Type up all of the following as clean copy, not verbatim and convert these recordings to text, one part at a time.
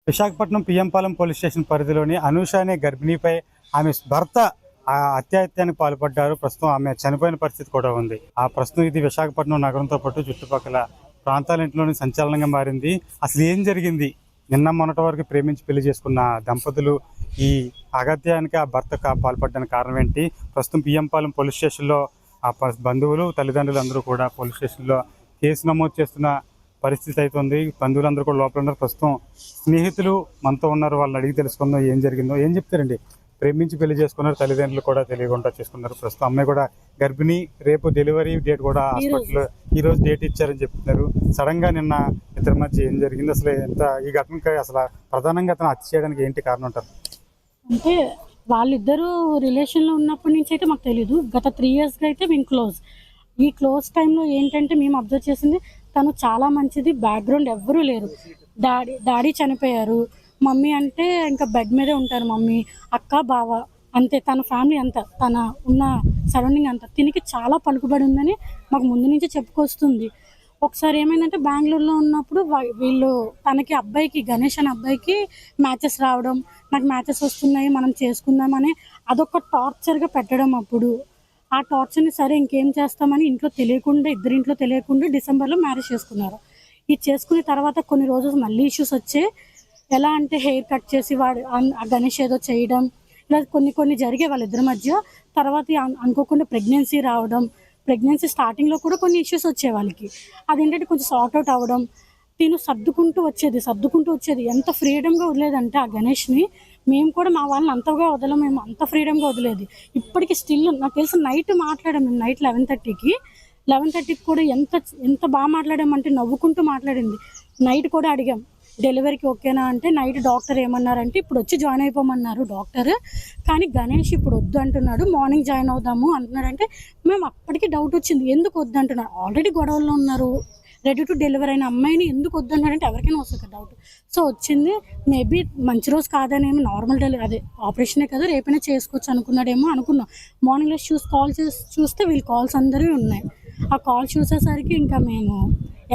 Visakhapatnam PM Palem police station పరిధిలోని అనూష అనే గర్భిణీపై ఆమె భర్త అత్యాచారానికి పాల్పడ్డారు. ప్రస్తుతం ఆమె చనిపోయిన పరిస్థితి కూడా ఉంది. ప్రస్తుతం ఇది విశాఖపట్నం నగరంతో పాటు చుట్టుపక్కల ప్రాంతాలన్నింటిలోని సంచలనంగా మారింది. అసలు ఏం జరిగింది? నిన్న మొన్నటి వరకు ప్రేమించి పెళ్లి చేసుకున్న దంపతులు ఈ అగత్యానికి భర్త పాల్పడడానికి కారణం ఏంటి? ప్రస్తుతం పిఎంపాలెం పోలీస్ స్టేషన్లో బంధువులు తల్లిదండ్రులు అందరూ కూడా పోలీస్ స్టేషన్లో కేసు నమోదు చేస్తున్న పరిస్థితి అవుతుంది. బంధువులందరూ కూడా లోపల ఉన్నారు. ప్రస్తుతం స్నేహితులు మనతో ఉన్నారు. వాళ్ళని అడిగి తెలుసుకుందాం ఏం జరిగిందో. ఏం చెప్తారండి? ప్రేమించి పెళ్లి చేసుకున్నారు, తల్లిదండ్రులు కూడా తెలియకుండా చేసుకున్నారు. ప్రస్తుతం అమ్మాయి కూడా గర్భిణి, రేపు డెలివరీ డేట్ కూడా హాస్పిటల్లో ఈ రోజు డేట్ ఇచ్చారని చెప్తున్నారు. సడన్ గా నిన్న ఇద్దరి మధ్య ఏం జరిగింది? అసలు ఈ ఘటనకి అసలు ప్రధానంగా అతను హత్య చేయడానికి ఏంటి కారణం అంటారు? అంటే వాళ్ళిద్దరూ రిలేషన్లో ఉన్నప్పటి నుంచి అయితే మాకు తెలియదు. గత 3 yearsగా అయితే మేము క్లోజ్. ఈ క్లోజ్ టైంలో ఏంటంటే మేము అబ్జర్వ్ చేసింది, తను చాలా మంచిది, బ్యాక్గ్రౌండ్ ఎవ్వరూ లేరు. డాడీ చనిపోయారు, మమ్మీ అంటే ఇంకా బెడ్ మీదే ఉంటారు. మమ్మీ, అక్క, బావ, అంతే. తన ఫ్యామిలీ అంతా, తన ఉన్న సరౌండింగ్ అంతా తినికి చాలా పలుకుబడి ఉందని మాకు ముందు నుంచి చెప్పుకొస్తుంది. ఒకసారి ఏమైందంటే బెంగళూరులో ఉన్నప్పుడు వీళ్ళు తనకి అబ్బాయికి, గణేష్ అనే అబ్బాయికి మ్యాచెస్ రావడం, నాకు మ్యాచెస్ వస్తున్నాయి మనం చేసుకుందామని అదొక టార్చర్గా పెట్టడం. అప్పుడు ఆ టార్చర్ని సరే ఇంకేం చేస్తామని ఇంట్లో తెలియకుండా, ఇద్దరింట్లో తెలియకుండా డిసెంబర్లో మ్యారేజ్ చేసుకున్నారు. ఇది చేసుకున్న తర్వాత కొన్ని రోజులు మళ్ళీ ఇష్యూస్ వచ్చాయి. ఎలా అంటే హెయిర్ కట్ చేసి వాడు గణేష్ ఏదో చేయడం, ఇలా కొన్ని జరిగే వాళ్ళిద్దరి మధ్య. తర్వాత అనుకోకుండా ప్రెగ్నెన్సీ రావడం, ప్రెగ్నెన్సీ స్టార్టింగ్లో కూడా కొన్ని ఇష్యూస్ వచ్చాయి వాళ్ళకి. అదేంటంటే కొంచెం సార్ట్అవుట్ అవ్వడం, తిను సర్దుకుంటూ వచ్చేది. ఎంత ఫ్రీడమ్గా వదిలేదంటే ఆ గణేష్ని, మేము కూడా మా వాళ్ళని అంతగా వదలం, మేము అంత ఫ్రీడమ్గా వదిలేది. ఇప్పటికీ స్టిల్ నాకు తెలిసి నైట్ మాట్లాడాం మేము. నైట్ 11:30కి కూడా ఎంత బాగా మాట్లాడామంటే నవ్వుకుంటూ మాట్లాడింది. నైట్ కూడా అడిగాం డెలివరీకి ఓకేనా అంటే, నైట్ డాక్టర్ ఏమన్నారంటే ఇప్పుడు వచ్చి జాయిన్ అయిపోమన్నారు డాక్టర్, కానీ గణేష్ ఇప్పుడు వద్దు అంటున్నాడు, మార్నింగ్ జాయిన్ అవుదాము అంటున్నాడంటే మేము అప్పటికి డౌట్ వచ్చింది, ఎందుకు వద్దు అంటున్నారు? ఆల్రెడీ గొడవల్లో ఉన్నారు, రెడీ టు డెలివర్ అయిన అమ్మాయిని ఎందుకు వద్దు అన్నాడంటే ఎవరికైనా వస్తుంది డౌట్. సో వచ్చింది, మేబీ మంచి రోజు కాదనేమో, నార్మల్ డెలివరీ అదే ఆపరేషనే కదా, రేపైనా చేసుకోవచ్చు అనుకున్నాడేమో అనుకున్నాం. మార్నింగ్ కాల్ చేసి చూస్తే వీళ్ళ కాల్స్ అందరివి ఉన్నాయి. ఆ కాల్ చూసేసరికి ఇంకా మేము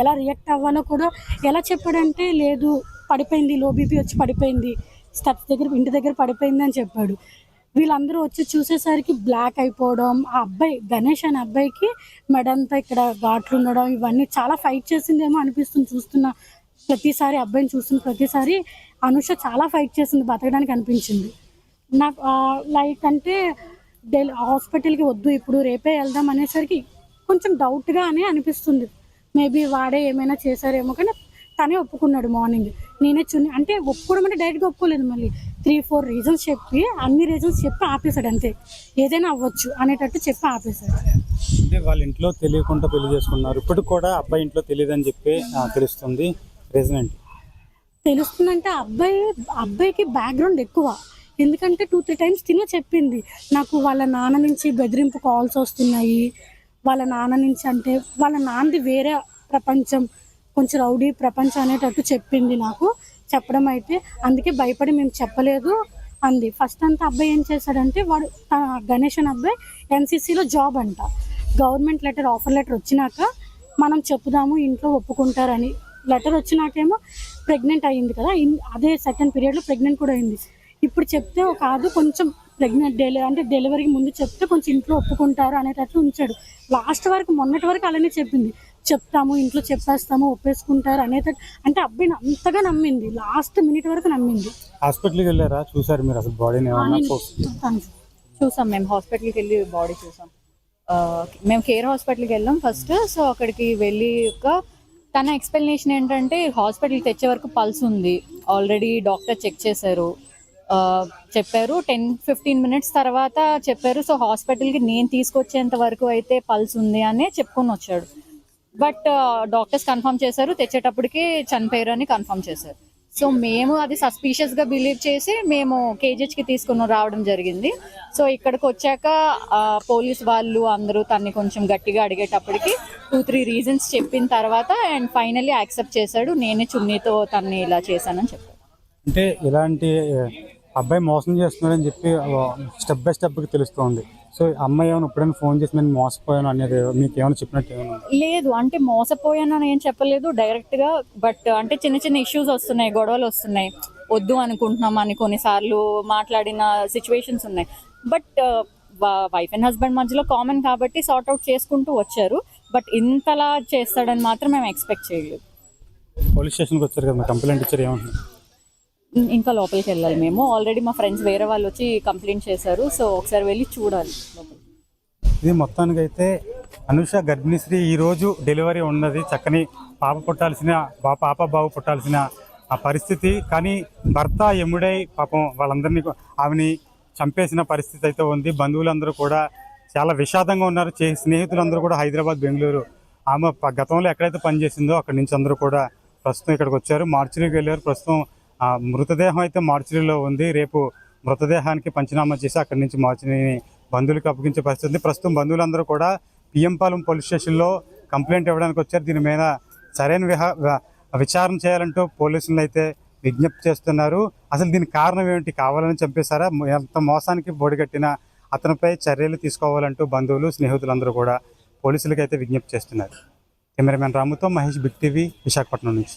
ఎలా రియాక్ట్ అవ్వాలో కూడా, ఎలా చెప్పాడంటే లేదు పడిపోయింది, లో బీపీ వచ్చి పడిపోయింది, స్టెప్స్ దగ్గర ఇంటి దగ్గర పడిపోయింది అని చెప్పాడు. వీళ్ళందరూ వచ్చి చూసేసరికి బ్లాక్ అయిపోవడం, ఆ అబ్బాయి గణేష్ అనే అబ్బాయికి మెడంతా ఇక్కడ ఘాట్లు ఉండడం, ఇవన్నీ చాలా ఫైట్ చేసిందేమో అనిపిస్తుంది. అబ్బాయిని చూస్తున్న ప్రతిసారి అనూష చాలా ఫైట్ చేసింది, బతకడానికి అనిపించింది నాకు. లైక్ అంటే హాస్పిటల్కి వద్దు ఇప్పుడు రేపే వెళ్దాం అనేసరికి కొంచెం డౌట్గా అనే అనిపిస్తుంది. మేబీ వాడే ఏమైనా చేశారేమో, కానీ తనే ఒప్పుకున్నాడు మార్నింగ్. నేనే అంటే ఒప్పుకోవడం అంటే డైరెక్ట్గా ఒప్పుకోలేదు, మళ్ళీ 3-4 రీజన్స్ చెప్పి, అన్ని రీజన్స్ చెప్పి ఆపేశాడు. అంతే, ఏదైనా అవ్వచ్చు అనేటట్టు చెప్పి ఆపేశాడు. అంటే వాళ్ళ ఇంట్లో తెలియకుండా పెళ్లి చేసుకున్నారు, ఇప్పుడు కూడా అబ్బాయి ఇంట్లో తెలియదని చెప్పి తెలుస్తుంది. రీజన్ ఏంటి తెలుస్తుందంటే అబ్బాయికి బ్యాక్గ్రౌండ్ ఎక్కువ. ఎందుకంటే 2-3 టైమ్స్ తినే చెప్పింది, నాకు వాళ్ళ నాన్న నుంచి బెదిరింపు కాల్స్ వస్తున్నాయి, వాళ్ళ నాన్న నుంచి, అంటే వాళ్ళ నాన్నది వేరే ప్రపంచం, కొంచెం రౌడీ ప్రపంచం అనేటట్టు చెప్పింది నాకు. చెప్పడం అయితే అందుకే భయపడి మేము చెప్పలేదు అంది. ఫస్ట్ అంతా అబ్బాయి ఏం చేశాడంటే, వాడు గణేష్ అనే అబ్బాయి NCCలో జాబ్ అంట. గవర్నమెంట్ ఆఫర్ లెటర్ వచ్చినాక మనం చెప్పుదాము ఇంట్లో ఒప్పుకుంటారని, లెటర్ వచ్చినాకేమో ప్రెగ్నెంట్ అయ్యింది కదా, అదే సెకండ్ పీరియడ్లో ప్రెగ్నెంట్ కూడా అయింది. ఇప్పుడు చెప్తే కాదు, కొంచెం ప్రెగ్నెంట్ అంటే డెలివరీకి ముందు చెప్తే కొంచెం ఇంట్లో ఒప్పుకుంటారు అనేటట్లు ఉంచాడు. లాస్ట్ వరకు, మొన్నటి వరకు అలానే చెప్పింది, చెప్తాము ఇంట్లో చెప్పేస్తాము ఒప్పేసుకుంటారు అనేటట్టు. అంటే అబ్బాయిని అంతగా నమ్మింది, లాస్ట్ మినిట్ వరకు నమ్మింది. హాస్పిటల్కి వెళ్ళారా? చూసారు మీరు అసలు బాడీని? చూసాం, మేము హాస్పిటల్కి వెళ్ళి బాడీ చూసాం. మేము కేర్ హాస్పిటల్కి వెళ్ళాం ఫస్ట్. సో అక్కడికి వెళ్ళి తన ఎక్స్ప్లెనేషన్ ఏంటంటే, హాస్పిటల్కి తెచ్చే వరకు పల్స్ ఉంది, ఆల్రెడీ డాక్టర్ చెక్ చేశారు, చెప్పారు 10-15 మినిట్స్ తర్వాత చెప్పారు. సో హాస్పిటల్కి నేను తీసుకొచ్చేంత వరకు అయితే పల్స్ ఉంది అని చెప్పుకొని వచ్చాడు. బట్ డాక్టర్స్ కన్ఫర్మ్ చేశారు, తెచ్చేటప్పటికి చనిపోయారు అని కన్ఫర్మ్ చేశారు. సో మేము అది సస్పీషియస్గా బిలీవ్ చేసి మేము కేజీహెచ్కి తీసుకుని రావడం జరిగింది. సో ఇక్కడికి వచ్చాక పోలీస్ వాళ్ళు అందరూ తన్ని కొంచెం గట్టిగా అడిగేటప్పటికి 2-3 రీజన్స్ చెప్పిన తర్వాత అండ్ ఫైనల్లీ యాక్సెప్ట్ చేశాడు. నేనే చున్నీతో తన్ని ఇలా చేశానని చెప్పాను. అంటే ఇలాంటి అబ్బాయి మోసం చేస్తున్నాడని చెప్పి స్టెప్ బై స్టెప్కి తెలుస్తుంది. సో అమ్మాయి ఏమైనా ఎప్పుడైనా ఫోన్ చేసి నేను మోసపోయాను అనేది మీకు ఏమైనా చెప్పినట్టు ఏమైనా? లేదు, అంటే మోసపోయాను అని ఏం చెప్పలేదు డైరెక్ట్గా. బట్ అంటే చిన్న చిన్న ఇష్యూస్ వస్తున్నాయి, గొడవలు వస్తున్నాయి, వద్దు అనుకుంటున్నాం అని కొన్నిసార్లు మాట్లాడిన సిచ్యువేషన్స్ ఉన్నాయి. బట్ వైఫ్ అండ్ హస్బెండ్ మధ్యలో కామన్ కాబట్టి సార్ట్ అవుట్ చేసుకుంటూ వచ్చారు. బట్ ఇంతలా చేస్తాడని మాత్రం మేము ఎక్స్పెక్ట్ చేయలేదు. పోలీస్ స్టేషన్కి వచ్చారు కదా, కంప్లైంట్ ఇచ్చారు, ఏమంటున్నారు? ఇంకా లోపలికి వెళ్ళాలి. మేము ఆల్రెడీ మా ఫ్రెండ్స్ వేరే వాళ్ళు వచ్చి కంప్లైంట్ చేశారు. సో ఒకసారి వెళ్ళి చూడాలి లోపలికి. ఇది మొత్తానికి అయితే అనూష గర్భిణీశ్రీ ఈరోజు డెలివరీ ఉన్నది. చక్కని పాప పుట్టాల్సిన పాప బాబు పుట్టాల్సిన ఆ పరిస్థితి. కానీ భర్త ఎముడై పాపం వాళ్ళందరినీ ఆమెని చంపేసిన పరిస్థితి అయితే ఉంది. బంధువులందరూ కూడా చాలా విషాదంగా ఉన్నారు. స్నేహితులందరూ కూడా హైదరాబాద్, బెంగళూరు, ఆమె గతంలో ఎక్కడైతే పనిచేసిందో అక్కడి నుంచి అందరూ కూడా ప్రస్తుతం ఇక్కడికి వచ్చారు. మార్చిరీకి వెళ్ళారు. ప్రస్తుతం మృతదేహం అయితే మార్చిరీలో ఉంది. రేపు మృతదేహానికి పంచనామా చేసి అక్కడి నుంచి మార్చిరీని బంధువులకు అప్పగించే పరిస్థితి ఉంది. ప్రస్తుతం బంధువులందరూ కూడా పిఎంపాలెం పోలీస్ స్టేషన్లో కంప్లైంట్ ఇవ్వడానికి వచ్చారు. దీని మీద సరైన విచారణ చేయాలంటూ పోలీసులను అయితే విజ్ఞప్తి చేస్తున్నారు. అసలు దీనికి కారణం ఏమిటి? కావాలని చంపేశారా? ఎంత మోసానికి బొడిగట్టిన అతనిపై చర్యలు తీసుకోవాలంటూ బంధువులు, స్నేహితులందరూ కూడా పోలీసులకు అయితే విజ్ఞప్తి చేస్తున్నారు. కెమెరామెన్ రాముతో మహేష్, బిగ్ టీవీ, విశాఖపట్నం నుంచి.